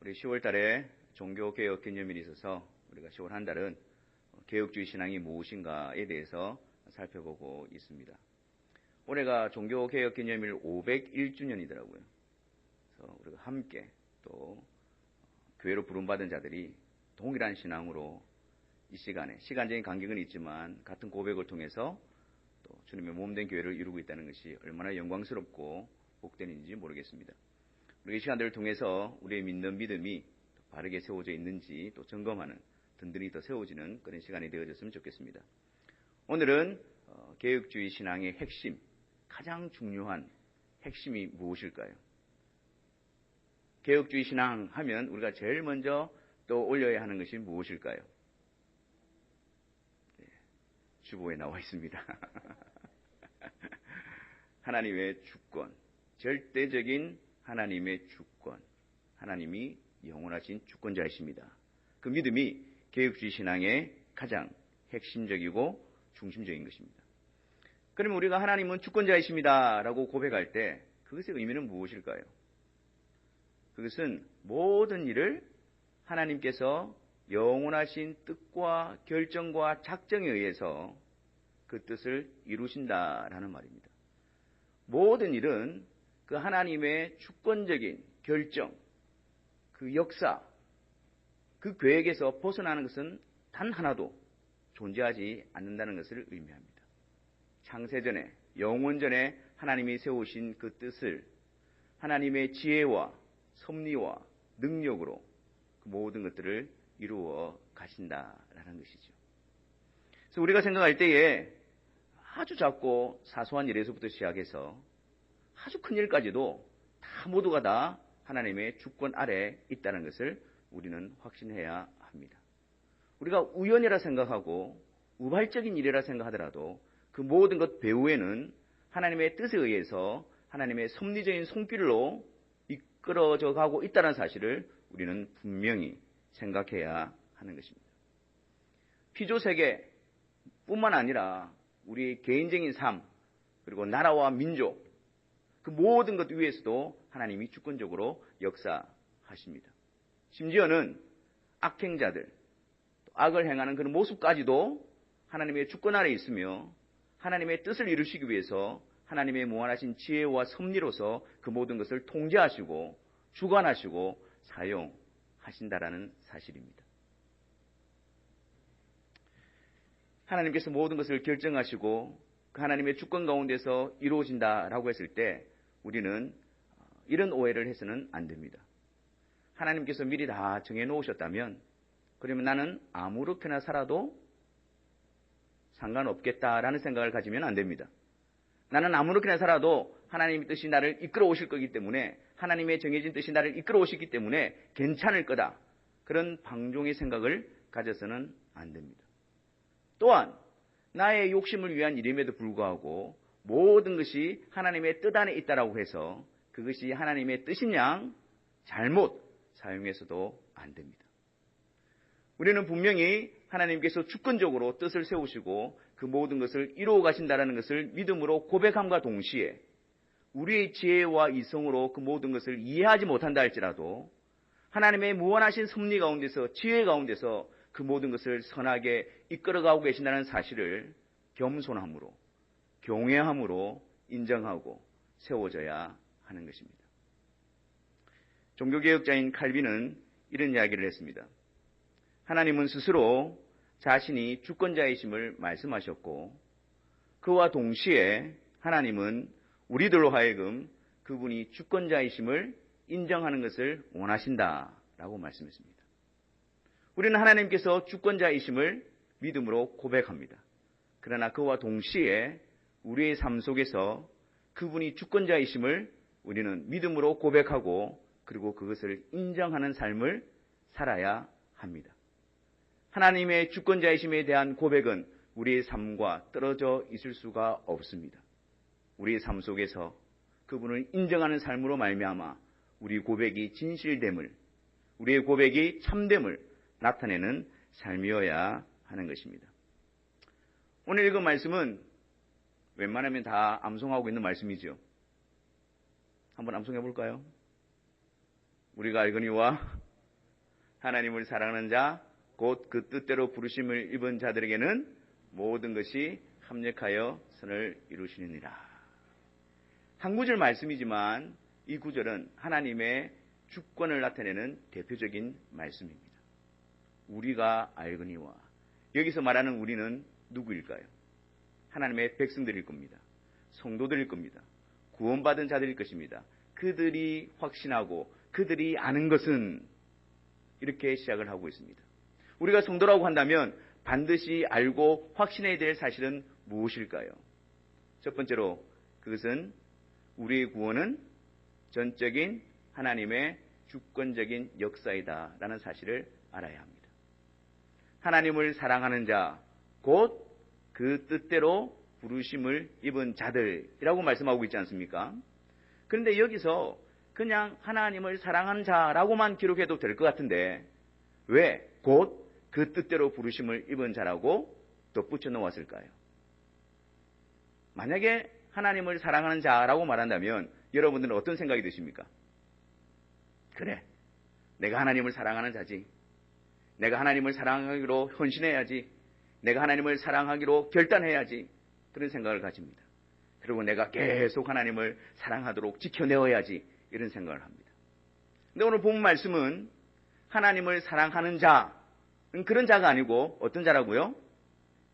우리 10월 달에 종교개혁 기념일이 있어서 우리가 10월 한 달은 개혁주의 신앙이 무엇인가에 대해서 살펴보고 있습니다. 올해가 종교개혁 기념일 501주년이더라고요. 그래서 우리가 함께 또 교회로 부름받은 자들이 동일한 신앙으로 이 시간에 시간적인 간격은 있지만 같은 고백을 통해서 또 주님의 몸된 교회를 이루고 있다는 것이 얼마나 영광스럽고 복된 일인지 모르겠습니다. 우리 이 시간들을 통해서 우리의 믿는 믿음이 바르게 세워져 있는지 또 점검하는 든든히 더 세워지는 그런 시간이 되어졌으면 좋겠습니다. 오늘은 개혁주의 신앙의 핵심, 가장 중요한 핵심이 무엇일까요? 개혁주의 신앙 하면 우리가 제일 먼저 떠올려야 하는 것이 무엇일까요? 네, 주보에 나와 있습니다. 하나님의 주권, 절대적인 하나님의 주권, 하나님이 영원하신 주권자이십니다. 그 믿음이 개혁주의 신앙의 가장 핵심적이고 중심적인 것입니다. 그러면 우리가 하나님은 주권자이십니다 라고 고백할 때 그것의 의미는 무엇일까요? 그것은 모든 일을 하나님께서 영원하신 뜻과 결정과 작정에 의해서 그 뜻을 이루신다라는 말입니다. 모든 일은 그 하나님의 주권적인 결정, 그 역사, 그 계획에서 벗어나는 것은 단 하나도 존재하지 않는다는 것을 의미합니다. 창세전에, 영원전에 하나님이 세우신 그 뜻을 하나님의 지혜와 섭리와 능력으로 그 모든 것들을 이루어 가신다라는 것이죠. 그래서 우리가 생각할 때에 아주 작고 사소한 일에서부터 시작해서 아주 큰 일까지도 다 모두가 다 하나님의 주권 아래 있다는 것을 우리는 확신해야 합니다. 우리가 우연이라 생각하고 우발적인 일이라 생각하더라도 그 모든 것 배후에는 하나님의 뜻에 의해서 하나님의 섭리적인 손길로 이끌어져 가고 있다는 사실을 우리는 분명히 생각해야 하는 것입니다. 피조세계뿐만 아니라 우리 개인적인 삶 그리고 나라와 민족 그 모든 것 위에서도 하나님이 주권적으로 역사하십니다. 심지어는 악행자들, 악을 행하는 그런 모습까지도 하나님의 주권 아래 있으며 하나님의 뜻을 이루시기 위해서 하나님의 무한하신 지혜와 섭리로서 그 모든 것을 통제하시고 주관하시고 사용하신다라는 사실입니다. 하나님께서 모든 것을 결정하시고 그 하나님의 주권 가운데서 이루어진다라고 했을 때 우리는 이런 오해를 해서는 안 됩니다. 하나님께서 미리 다 정해놓으셨다면 그러면 나는 아무렇게나 살아도 상관없겠다라는 생각을 가지면 안 됩니다. 나는 아무렇게나 살아도 하나님의 뜻이 나를 이끌어 오실 거기 때문에 하나님의 정해진 뜻이 나를 이끌어 오시기 때문에 괜찮을 거다. 그런 방종의 생각을 가져서는 안 됩니다. 또한 나의 욕심을 위한 일임에도 불구하고 모든 것이 하나님의 뜻 안에 있다라고 해서 그것이 하나님의 뜻인 양 잘못 사용해서도 안 됩니다. 우리는 분명히 하나님께서 주권적으로 뜻을 세우시고 그 모든 것을 이루어 가신다는 것을 믿음으로 고백함과 동시에 우리의 지혜와 이성으로 그 모든 것을 이해하지 못한다 할지라도 하나님의 무한하신 섭리 가운데서 지혜 가운데서 그 모든 것을 선하게 이끌어가고 계신다는 사실을 겸손함으로 경외함으로 인정하고 세워져야 하는 것입니다. 종교개혁자인 칼빈은 이런 이야기를 했습니다. 하나님은 스스로 자신이 주권자이심을 말씀하셨고 그와 동시에 하나님은 우리들로 하여금 그분이 주권자이심을 인정하는 것을 원하신다라고 말씀했습니다. 우리는 하나님께서 주권자이심을 믿음으로 고백합니다. 그러나 그와 동시에 우리의 삶 속에서 그분이 주권자이심을 우리는 믿음으로 고백하고 그리고 그것을 인정하는 삶을 살아야 합니다. 하나님의 주권자이심에 대한 고백은 우리의 삶과 떨어져 있을 수가 없습니다. 우리의 삶 속에서 그분을 인정하는 삶으로 말미암아 우리 고백이 진실됨을, 우리의 고백이 참됨을 나타내는 삶이어야 하는 것입니다. 오늘 읽은 말씀은 웬만하면 다 암송하고 있는 말씀이죠. 한번 암송해 볼까요? 우리가 알거니와 하나님을 사랑하는 자, 곧 그 뜻대로 부르심을 입은 자들에게는 모든 것이 합력하여 선을 이루시느니라. 한 구절 말씀이지만 이 구절은 하나님의 주권을 나타내는 대표적인 말씀입니다. 우리가 알거니와, 여기서 말하는 우리는 누구일까요? 하나님의 백성들일 겁니다. 성도들일 겁니다. 구원받은 자들일 것입니다. 그들이 확신하고 그들이 아는 것은, 이렇게 시작을 하고 있습니다. 우리가 성도라고 한다면 반드시 알고 확신해야 될 사실은 무엇일까요? 첫 번째로 그것은 우리의 구원은 전적인 하나님의 주권적인 역사이다 라는 사실을 알아야 합니다. 하나님을 사랑하는 자, 곧 그 뜻대로 부르심을 입은 자들이라고 말씀하고 있지 않습니까? 그런데 여기서 그냥 하나님을 사랑하는 자라고만 기록해도 될 것 같은데 왜 곧 그 뜻대로 부르심을 입은 자라고 덧붙여 놓았을까요? 만약에 하나님을 사랑하는 자라고 말한다면 여러분들은 어떤 생각이 드십니까? 그래, 내가 하나님을 사랑하는 자지. 내가 하나님을 사랑하기로 헌신해야지. 내가 하나님을 사랑하기로 결단해야지. 그런 생각을 가집니다. 그리고 내가 계속 하나님을 사랑하도록 지켜내어야지. 이런 생각을 합니다. 근데 오늘 본 말씀은 하나님을 사랑하는 자는 그런 자가 아니고 어떤 자라고요?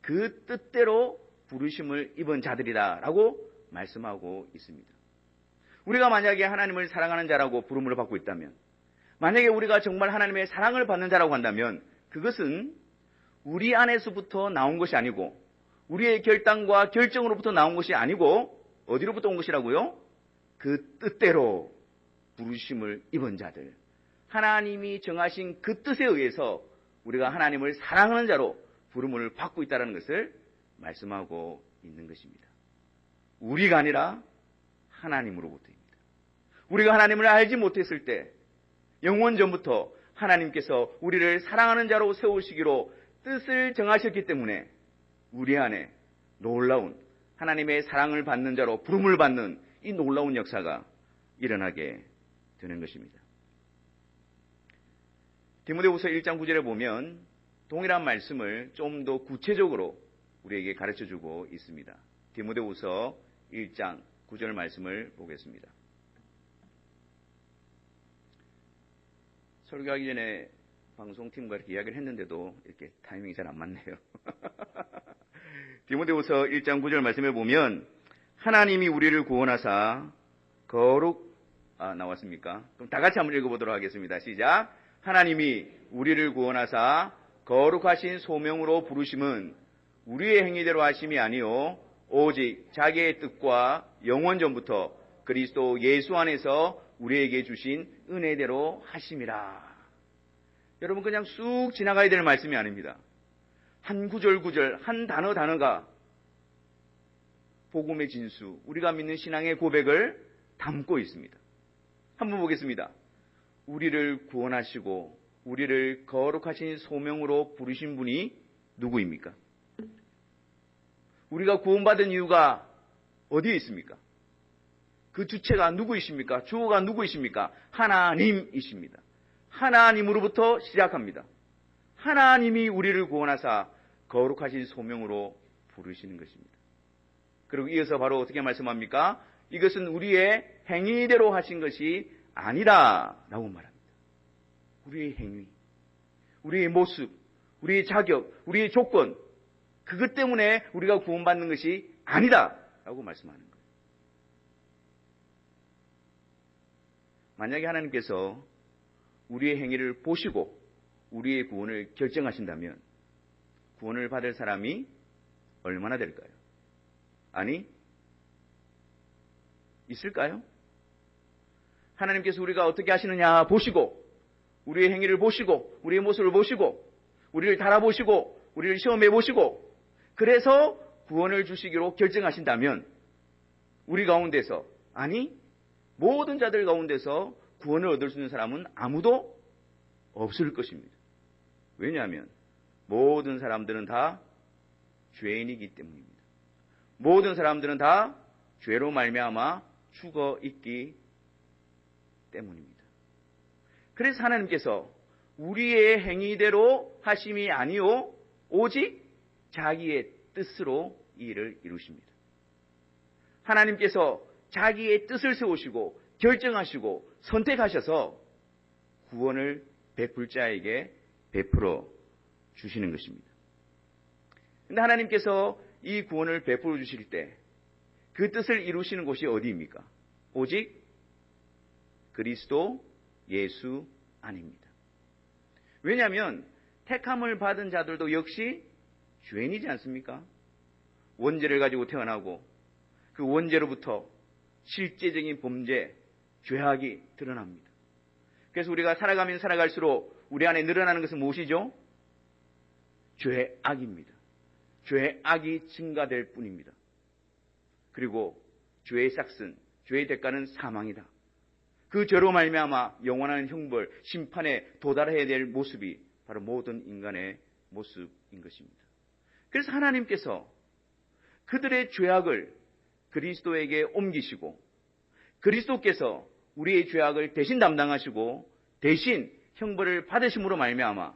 그 뜻대로 부르심을 입은 자들이다라고 말씀하고 있습니다. 우리가 만약에 하나님을 사랑하는 자라고 부름을 받고 있다면, 만약에 우리가 정말 하나님의 사랑을 받는 자라고 한다면 그것은 우리 안에서부터 나온 것이 아니고 우리의 결단과 결정으로부터 나온 것이 아니고 어디로부터 온 것이라고요? 그 뜻대로 부르심을 입은 자들, 하나님이 정하신 그 뜻에 의해서 우리가 하나님을 사랑하는 자로 부름을 받고 있다는 것을 말씀하고 있는 것입니다. 우리가 아니라 하나님으로부터입니다. 우리가 하나님을 알지 못했을 때 영원 전부터 하나님께서 우리를 사랑하는 자로 세우시기로 뜻을 정하셨기 때문에 우리 안에 놀라운 하나님의 사랑을 받는 자로 부름을 받는 이 놀라운 역사가 일어나게 되는 것입니다. 디모데후서 1장 9절에 보면 동일한 말씀을 좀 더 구체적으로 우리에게 가르쳐주고 있습니다. 디모데후서 1장 9절 말씀을 보겠습니다. 설교하기 전에 방송팀과 이렇게 이야기를 했는데도 이렇게 타이밍이 잘 안 맞네요. 디모데후서 1장 9절 말씀에 보면 하나님이 우리를 구원하사 나왔습니까? 그럼 다 같이 한번 읽어보도록 하겠습니다. 시작. 하나님이 우리를 구원하사 거룩하신 소명으로 부르심은 우리의 행위대로 하심이 아니요 오직 자기의 뜻과 영원 전부터 그리스도 예수 안에서 우리에게 주신 은혜대로 하심이라. 여러분, 그냥 쑥 지나가야 될 말씀이 아닙니다. 한 구절 구절, 한 단어 단어가 복음의 진수, 우리가 믿는 신앙의 고백을 담고 있습니다. 한번 보겠습니다. 우리를 구원하시고 우리를 거룩하신 소명으로 부르신 분이 누구입니까? 우리가 구원받은 이유가 어디에 있습니까? 그 주체가 누구이십니까? 주어가 누구이십니까? 하나님이십니다. 하나님으로부터 시작합니다. 하나님이 우리를 구원하사 거룩하신 소명으로 부르시는 것입니다. 그리고 이어서 바로 어떻게 말씀합니까? 이것은 우리의 행위대로 하신 것이 아니라 라고 말합니다. 우리의 행위, 우리의 모습, 우리의 자격, 우리의 조건, 그것 때문에 우리가 구원받는 것이 아니다 라고 말씀하는 거예요. 만약에 하나님께서 우리의 행위를 보시고 우리의 구원을 결정하신다면 구원을 받을 사람이 얼마나 될까요? 아니, 있을까요? 하나님께서 우리가 어떻게 하시느냐 보시고 우리의 행위를 보시고 우리의 모습을 보시고 우리를 달아보시고 우리를 시험해 보시고 그래서 구원을 주시기로 결정하신다면 우리 가운데서, 아니 모든 자들 가운데서 구원을 얻을 수 있는 사람은 아무도 없을 것입니다. 왜냐하면 모든 사람들은 다 죄인이기 때문입니다. 모든 사람들은 다 죄로 말미암아 죽어 있기 때문입니다. 그래서 하나님께서 우리의 행위대로 하심이 아니요 오직 자기의 뜻으로 이 일을 이루십니다. 하나님께서 자기의 뜻을 세우시고 결정하시고 선택하셔서 구원을 베풀 자에게 베풀어 주시는 것입니다. 그런데 하나님께서 이 구원을 베풀어 주실 때 그 뜻을 이루시는 곳이 어디입니까? 오직 그리스도 예수 안입니다. 왜냐하면 택함을 받은 자들도 역시 죄인이지 않습니까? 원죄를 가지고 태어나고 그 원죄로부터 실제적인 범죄, 죄악이 드러납니다. 그래서 우리가 살아가면 살아갈수록 우리 안에 늘어나는 것은 무엇이죠? 죄악입니다. 죄악이 증가될 뿐입니다. 그리고 죄의 삭슨, 죄의 대가는 사망이다. 그 죄로 말미암아 영원한 형벌, 심판에 도달해야 될 모습이 바로 모든 인간의 모습인 것입니다. 그래서 하나님께서 그들의 죄악을 그리스도에게 옮기시고 그리스도께서 우리의 죄악을 대신 담당하시고 대신 형벌을 받으심으로 말미암아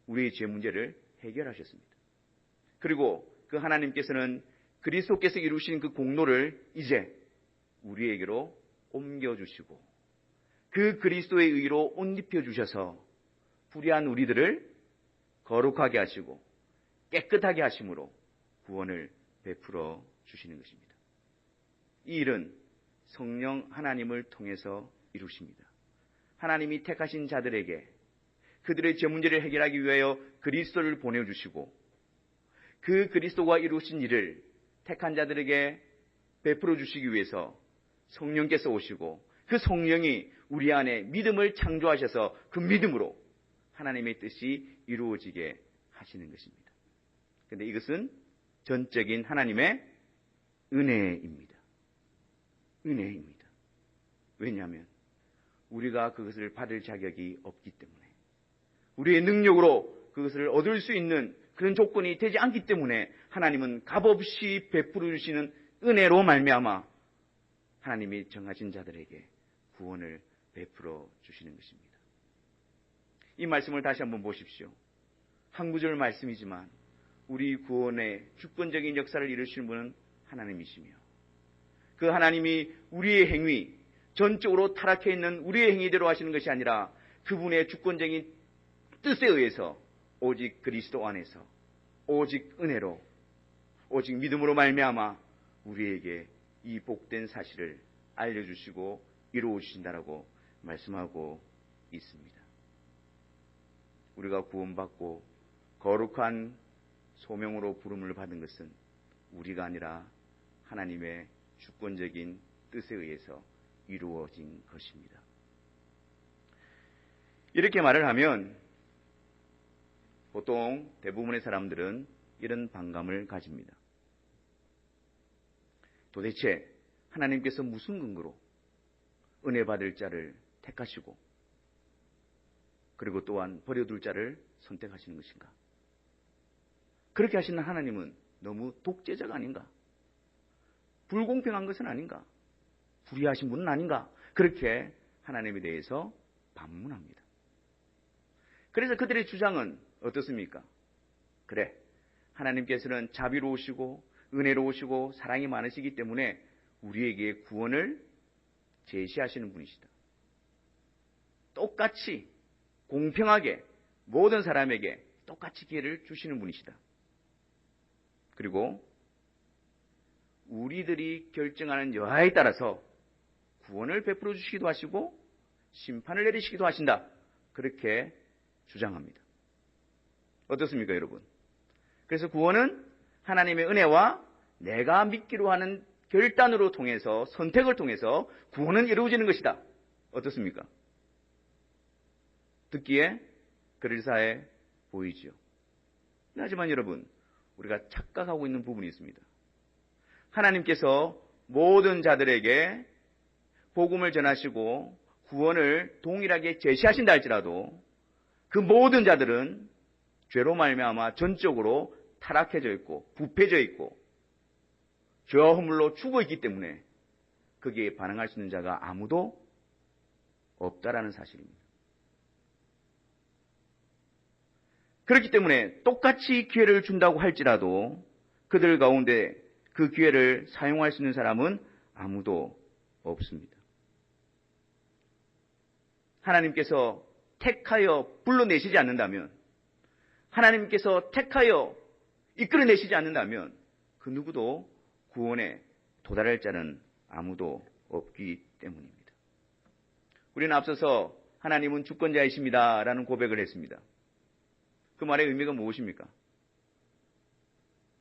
우리의 죄 문제를 해결하셨습니다. 그리고 그 하나님께서는 그리스도께서 이루신 그 공로를 이제 우리에게로 옮겨주시고 그 그리스도의 의로 옷 입혀주셔서 불의한 우리들을 거룩하게 하시고 깨끗하게 하심으로 구원을 베풀어 주시는 것입니다. 이 일은 성령 하나님을 통해서 이루십니다. 하나님이 택하신 자들에게 그들의 죄 문제를 해결하기 위하여 그리스도를 보내주시고 그 그리스도가 이루신 일을 택한 자들에게 베풀어 주시기 위해서 성령께서 오시고 그 성령이 우리 안에 믿음을 창조하셔서 그 믿음으로 하나님의 뜻이 이루어지게 하시는 것입니다. 그런데 이것은 전적인 하나님의 은혜입니다. 은혜입니다. 왜냐하면 우리가 그것을 받을 자격이 없기 때문에 우리의 능력으로 그것을 얻을 수 있는 그런 조건이 되지 않기 때문에 하나님은 값없이 베풀어 주시는 은혜로 말미암아 하나님이 정하신 자들에게 구원을 베풀어 주시는 것입니다. 이 말씀을 다시 한번 보십시오. 한 구절 말씀이지만 우리 구원의 주권적인 역사를 이루시는 분은 하나님이시며 그 하나님이 우리의 행위, 전적으로 타락해 있는 우리의 행위대로 하시는 것이 아니라 그분의 주권적인 뜻에 의해서 오직 그리스도 안에서 오직 은혜로 오직 믿음으로 말미암아 우리에게 이 복된 사실을 알려주시고 이루어주신다라고 말씀하고 있습니다. 우리가 구원받고 거룩한 소명으로 부름을 받은 것은 우리가 아니라 하나님의 주권적인 뜻에 의해서 이루어진 것입니다. 이렇게 말을 하면 보통 대부분의 사람들은 이런 반감을 가집니다. 도대체 하나님께서 무슨 근거로 은혜 받을 자를 택하시고 그리고 또한 버려둘 자를 선택하시는 것인가? 그렇게 하시는 하나님은 너무 독재자가 아닌가? 불공평한 것은 아닌가? 불의하신 분은 아닌가? 그렇게 하나님에 대해서 반문합니다. 그래서 그들의 주장은 어떻습니까? 그래, 하나님께서는 자비로우시고 은혜로우시고 사랑이 많으시기 때문에 우리에게 구원을 제시하시는 분이시다. 똑같이 공평하게 모든 사람에게 똑같이 기회를 주시는 분이시다. 그리고 우리들이 결정하는 여하에 따라서 구원을 베풀어 주시기도 하시고 심판을 내리시기도 하신다. 그렇게 주장합니다. 어떻습니까, 여러분? 그래서 구원은 하나님의 은혜와 내가 믿기로 하는 결단으로 통해서 선택을 통해서 구원은 이루어지는 것이다. 어떻습니까? 듣기에 그럴싸해 보이지요. 하지만 여러분, 우리가 착각하고 있는 부분이 있습니다. 하나님께서 모든 자들에게 복음을 전하시고 구원을 동일하게 제시하신다 할지라도 그 모든 자들은 죄로 말미암아 전적으로 타락해져 있고 부패져 있고 죄와 허물로 죽어 있기 때문에 거기에 반응할 수 있는 자가 아무도 없다라는 사실입니다. 그렇기 때문에 똑같이 기회를 준다고 할지라도 그들 가운데 그 기회를 사용할 수 있는 사람은 아무도 없습니다. 하나님께서 택하여 불러내시지 않는다면, 하나님께서 택하여 이끌어내시지 않는다면 그 누구도 구원에 도달할 자는 아무도 없기 때문입니다. 우리는 앞서서 하나님은 주권자이십니다 라는 고백을 했습니다. 그 말의 의미가 무엇입니까?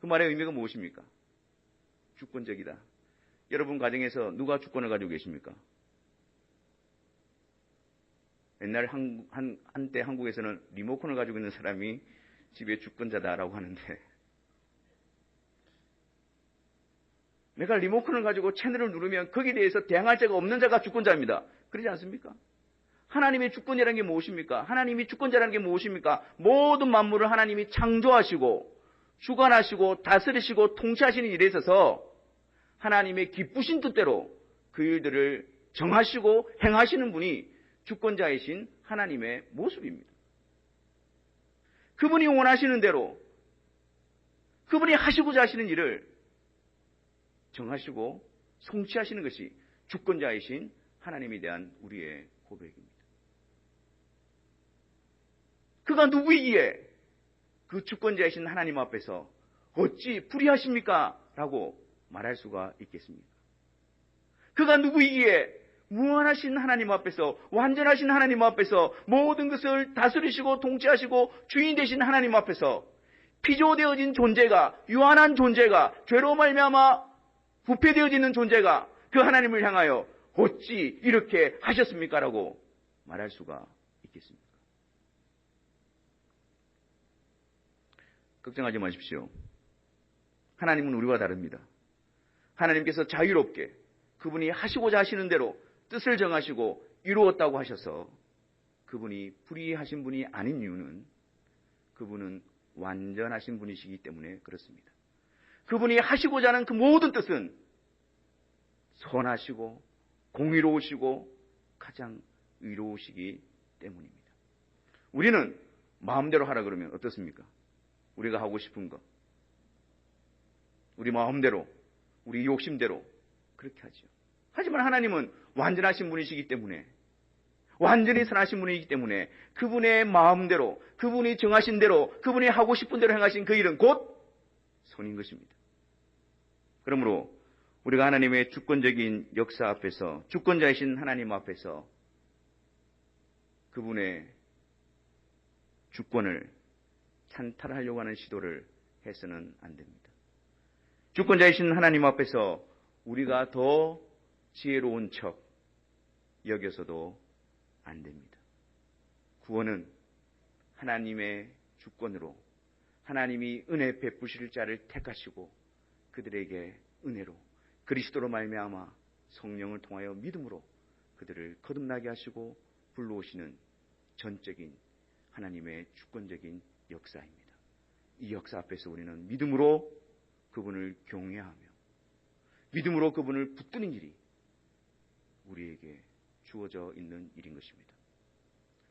그 말의 의미가 무엇입니까? 주권적이다. 여러분 가정에서 누가 주권을 가지고 계십니까? 옛날 한때 한국에서는 리모컨을 가지고 있는 사람이 집의 주권자다라고 하는데, 내가 리모컨을 가지고 채널을 누르면 거기에 대해서 대항할 자가 없는 자가 주권자입니다. 그러지 않습니까? 하나님의 주권이라는 게 무엇입니까? 하나님이 주권자라는 게 무엇입니까? 모든 만물을 하나님이 창조하시고 주관하시고 다스리시고 통치하시는 일에 있어서 하나님의 기쁘신 뜻대로 그 일들을 정하시고 행하시는 분이 주권자이신 하나님의 모습입니다. 그분이 원하시는 대로 그분이 하시고자 하시는 일을 정하시고 성취하시는 것이 주권자이신 하나님에 대한 우리의 고백입니다. 그가 누구이기에 그 주권자이신 하나님 앞에서 어찌 불의하십니까? 라고 말할 수가 있겠습니까? 그가 누구이기에 무한하신 하나님 앞에서, 완전하신 하나님 앞에서, 모든 것을 다스리시고 통치하시고 주인 되신 하나님 앞에서 피조되어진 존재가, 유한한 존재가, 죄로 말미암아 부패되어지는 존재가 그 하나님을 향하여 어찌 이렇게 하셨습니까? 라고 말할 수가 있겠습니까? 걱정하지 마십시오. 하나님은 우리와 다릅니다. 하나님께서 자유롭게 그분이 하시고자 하시는 대로 뜻을 정하시고 이루었다고 하셔서 그분이 불의하신 분이 아닌 이유는 그분은 완전하신 분이시기 때문에 그렇습니다. 그분이 하시고자 하는 그 모든 뜻은 선하시고 공의로우시고 가장 의로우시기 때문입니다. 우리는 마음대로 하라 그러면 어떻습니까? 우리가 하고 싶은 것, 우리 마음대로, 우리 욕심대로 그렇게 하죠. 하지만 하나님은 완전하신 분이시기 때문에, 완전히 선하신 분이기 때문에 그분의 마음대로, 그분이 정하신 대로, 그분이 하고 싶은 대로 행하신 그 일은 곧 선인 것입니다. 그러므로 우리가 하나님의 주권적인 역사 앞에서, 주권자이신 하나님 앞에서 그분의 주권을 찬탈하려고 하는 시도를 해서는 안 됩니다. 주권자이신 하나님 앞에서 우리가 더 지혜로운 척 여겨서도 안 됩니다. 구원은 하나님의 주권으로 하나님이 은혜 베푸실 자를 택하시고 그들에게 은혜로 그리스도로 말미암아 성령을 통하여 믿음으로 그들을 거듭나게 하시고 불러오시는 전적인 하나님의 주권적인 역사입니다. 이 역사 앞에서 우리는 믿음으로 그분을 경외하며 믿음으로 그분을 붙드는 일이 우리에게 주어져 있는 일인 것입니다.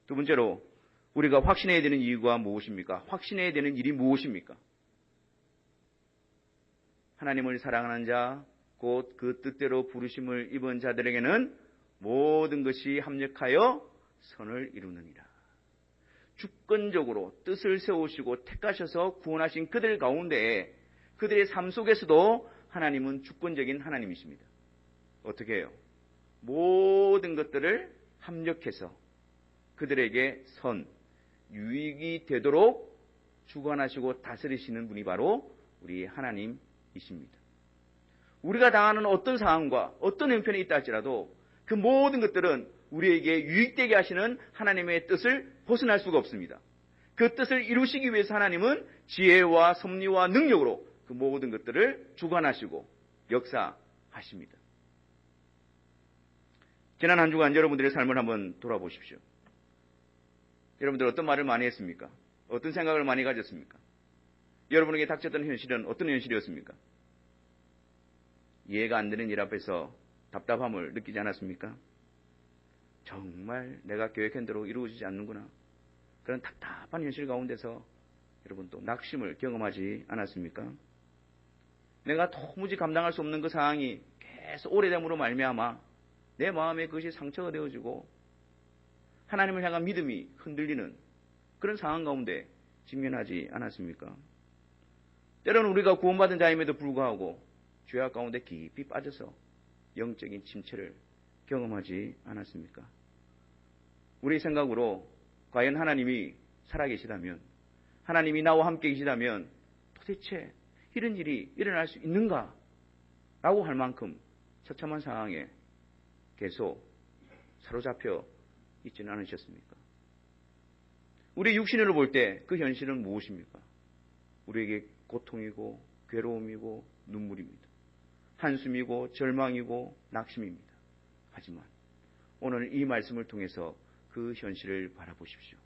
두 번째로 우리가 확신해야 되는 이유가 무엇입니까? 확신해야 되는 일이 무엇입니까? 하나님을 사랑하는 자, 곧 그 뜻대로 부르심을 입은 자들에게는 모든 것이 합력하여 선을 이루느니라. 주권적으로 뜻을 세우시고 택하셔서 구원하신 그들 가운데 그들의 삶 속에서도 하나님은 주권적인 하나님이십니다. 어떻게 해요? 모든 것들을 합력해서 그들에게 선, 유익이 되도록 주관하시고 다스리시는 분이 바로 우리 하나님이십니다. 우리가 당하는 어떤 상황과 어떤 형편이 있다 할지라도 그 모든 것들은 우리에게 유익되게 하시는 하나님의 뜻을 벗어날 수가 없습니다. 그 뜻을 이루시기 위해서 하나님은 지혜와 섭리와 능력으로 그 모든 것들을 주관하시고 역사하십니다. 지난 한 주간 여러분들의 삶을 한번 돌아보십시오. 여러분들 어떤 말을 많이 했습니까? 어떤 생각을 많이 가졌습니까? 여러분에게 닥쳤던 현실은 어떤 현실이었습니까? 이해가 안 되는 일 앞에서 답답함을 느끼지 않았습니까? 정말 내가 계획한 대로 이루어지지 않는구나. 그런 답답한 현실 가운데서 여러분 또 낙심을 경험하지 않았습니까? 내가 도무지 감당할 수 없는 그 상황이 계속 오래됨으로 말미암아 내 마음에 그것이 상처가 되어지고 하나님을 향한 믿음이 흔들리는 그런 상황 가운데 직면하지 않았습니까? 때로는 우리가 구원받은 자임에도 불구하고 죄악 가운데 깊이 빠져서 영적인 침체를 경험하지 않았습니까? 우리 생각으로 과연 하나님이 살아계시다면, 하나님이 나와 함께 계시다면 도대체 이런 일이 일어날 수 있는가? 라고 할 만큼 처참한 상황에 계속 사로잡혀 있지는 않으셨습니까? 우리 육신으로 볼 때 그 현실은 무엇입니까? 우리에게 고통이고 괴로움이고 눈물입니다. 한숨이고 절망이고 낙심입니다. 하지만 오늘 이 말씀을 통해서 그 현실을 바라보십시오.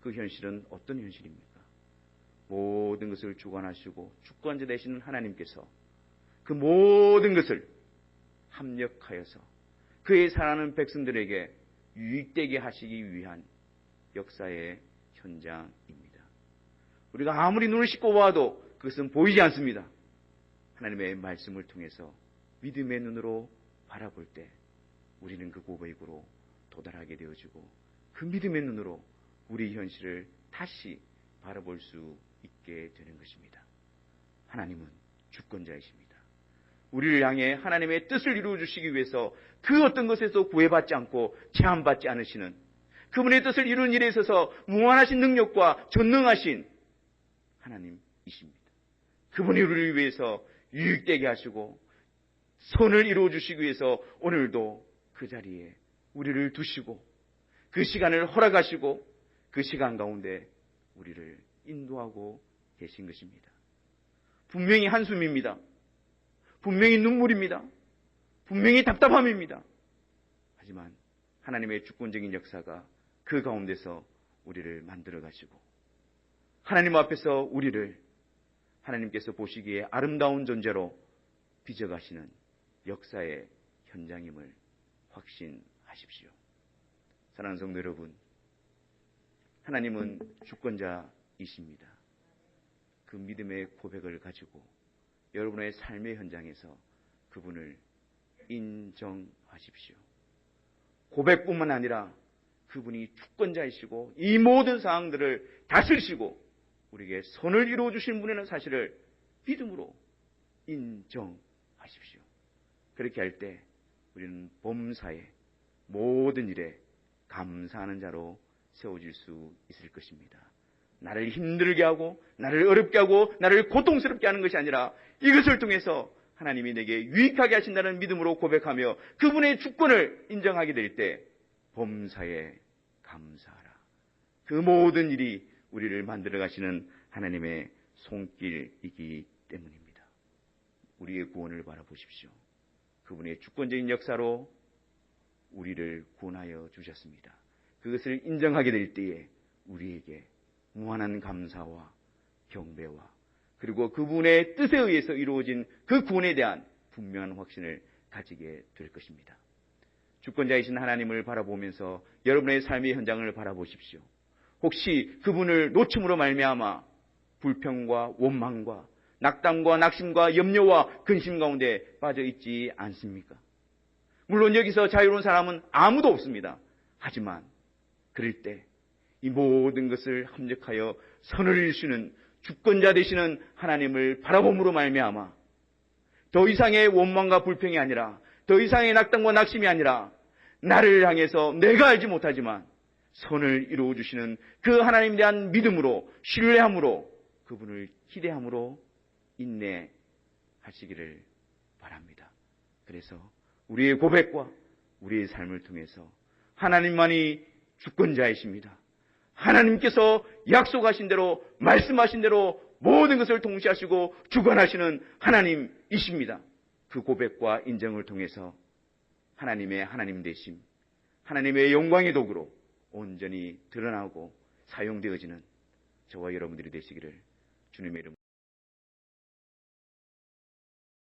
그 현실은 어떤 현실입니까? 모든 것을 주관하시고 주권자 되시는 하나님께서 그 모든 것을 합력하여서 그의 사랑하는 백성들에게 유익되게 하시기 위한 역사의 현장입니다. 우리가 아무리 눈을 씻고 봐도 그것은 보이지 않습니다. 하나님의 말씀을 통해서 믿음의 눈으로 바라볼 때 우리는 그 고백으로 도달하게 되어지고 그 믿음의 눈으로 우리 현실을 다시 바라볼 수 있게 되는 것입니다. 하나님은 주권자이십니다. 우리를 향해 하나님의 뜻을 이루어 주시기 위해서 그 어떤 것에서 구애받지 않고 제한받지 않으시는 그분의 뜻을 이루는 일에 있어서 무한하신 능력과 전능하신 하나님이십니다. 그분이 우리를 위해서 유익되게 하시고 선을 이루어 주시기 위해서 오늘도 그 자리에 우리를 두시고 그 시간을 허락하시고 그 시간 가운데 우리를 인도하고 계신 것입니다. 분명히 한숨입니다. 분명히 눈물입니다. 분명히 답답함입니다. 하지만 하나님의 주권적인 역사가 그 가운데서 우리를 만들어 가시고 하나님 앞에서 우리를 하나님께서 보시기에 아름다운 존재로 빚어가시는 역사의 현장임을 확신하십시오. 사랑하는 성도 여러분, 하나님은 주권자이십니다. 그 믿음의 고백을 가지고 여러분의 삶의 현장에서 그분을 인정하십시오. 고백뿐만 아니라 그분이 주권자이시고 이 모든 상황들을 다스리시고 우리에게 선을 이루어 주신 분이라는 사실을 믿음으로 인정하십시오. 그렇게 할 때 우리는 범사에 모든 일에 감사하는 자로 세워질 수 있을 것입니다. 나를 힘들게 하고 나를 어렵게 하고 나를 고통스럽게 하는 것이 아니라 이것을 통해서 하나님이 내게 유익하게 하신다는 믿음으로 고백하며 그분의 주권을 인정하게 될 때 범사에 감사하라. 그 모든 일이 우리를 만들어 가시는 하나님의 손길이기 때문입니다. 우리의 구원을 바라보십시오. 그분의 주권적인 역사로 우리를 구원하여 주셨습니다. 그것을 인정하게 될 때에 우리에게 무한한 감사와 경배와 그리고 그분의 뜻에 의해서 이루어진 그 구원에 대한 분명한 확신을 가지게 될 것입니다. 주권자이신 하나님을 바라보면서 여러분의 삶의 현장을 바라보십시오. 혹시 그분을 놓침으로 말미암아 불평과 원망과 낙담과 낙심과 염려와 근심 가운데 빠져 있지 않습니까? 물론 여기서 자유로운 사람은 아무도 없습니다. 하지만 그럴 때 이 모든 것을 합력하여 선을 이루시는 주권자 되시는 하나님을 바라봄으로 말미암아 더 이상의 원망과 불평이 아니라 더 이상의 낙담과 낙심이 아니라 나를 향해서 내가 알지 못하지만 선을 이루어 주시는 그 하나님에 대한 믿음으로 신뢰함으로 그분을 기대함으로 인내하시기를 바랍니다. 그래서 우리의 고백과 우리의 삶을 통해서 하나님만이 주권자이십니다. 하나님께서 약속하신 대로 말씀하신 대로 모든 것을 통치하시고 주관하시는 하나님이십니다. 그 고백과 인정을 통해서 하나님의 하나님 되심, 하나님의 영광의 도구로 온전히 드러나고 사용되어지는 저와 여러분들이 되시기를 주님의 이름으로